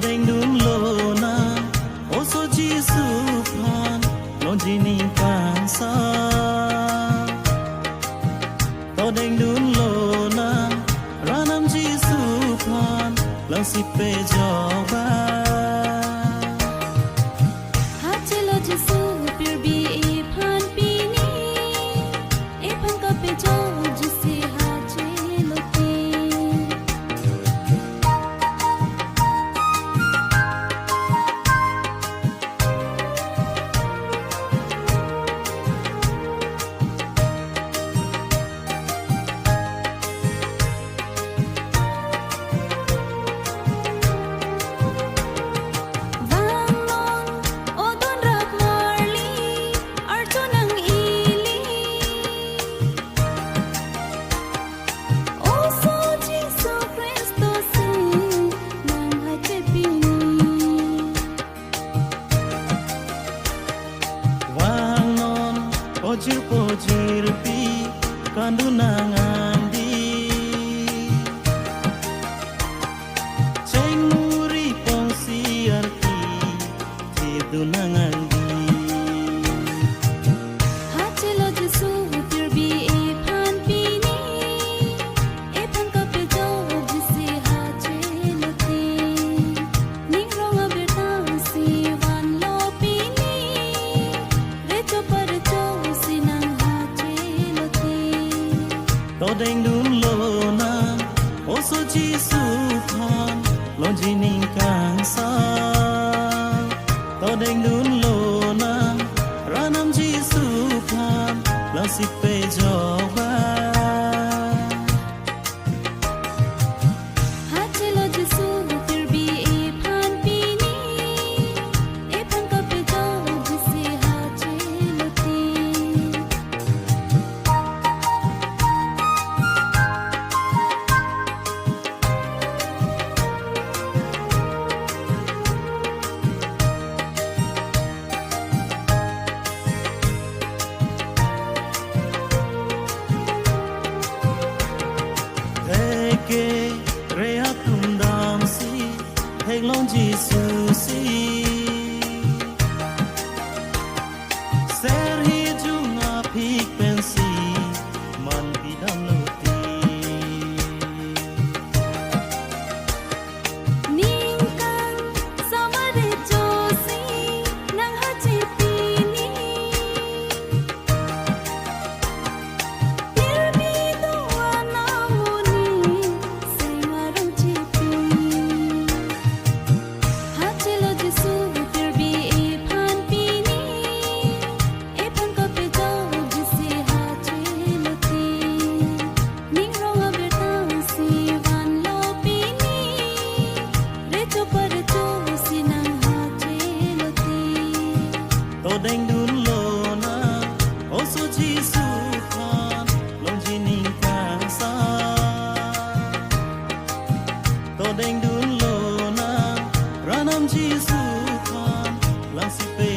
Đành đúng lô na ô số chi su phan lo chỉ nín càng xa to đành đúng lô na ra nam chi su phan lang si pe cho ba Pojir pi kandungan di ceng muri pongsi arti tidunangan di hachelo jesu tirbi epan pini epan kapejo jisi hachelo ti ningrong abertang si wan lo pini recho parcho to đành đúng lô na ô số chi su phan lo chỉ nín càng xa to đành đúng lô na ra nam chi su phan lang si pe cho ba hachelo jesu tirbi epan pini epan kapejo jisi hachelo ti ke rea tundam si hek long ji su si ser hi ju nga phik pen si man bi dam lo ti ningkan samare josi nang hachi pini tirbi duana muni sengarang chipi hachelo jesu tirbi epan pini epan kapejo jisi hachelo ti ningrong abertang si wan lo pini recho parcho sinang hachelo ti to đành đúng lô na ô số chi su phan long chỉ nín càng xa to đành đúng lô na ra nam chi su phan lang si pe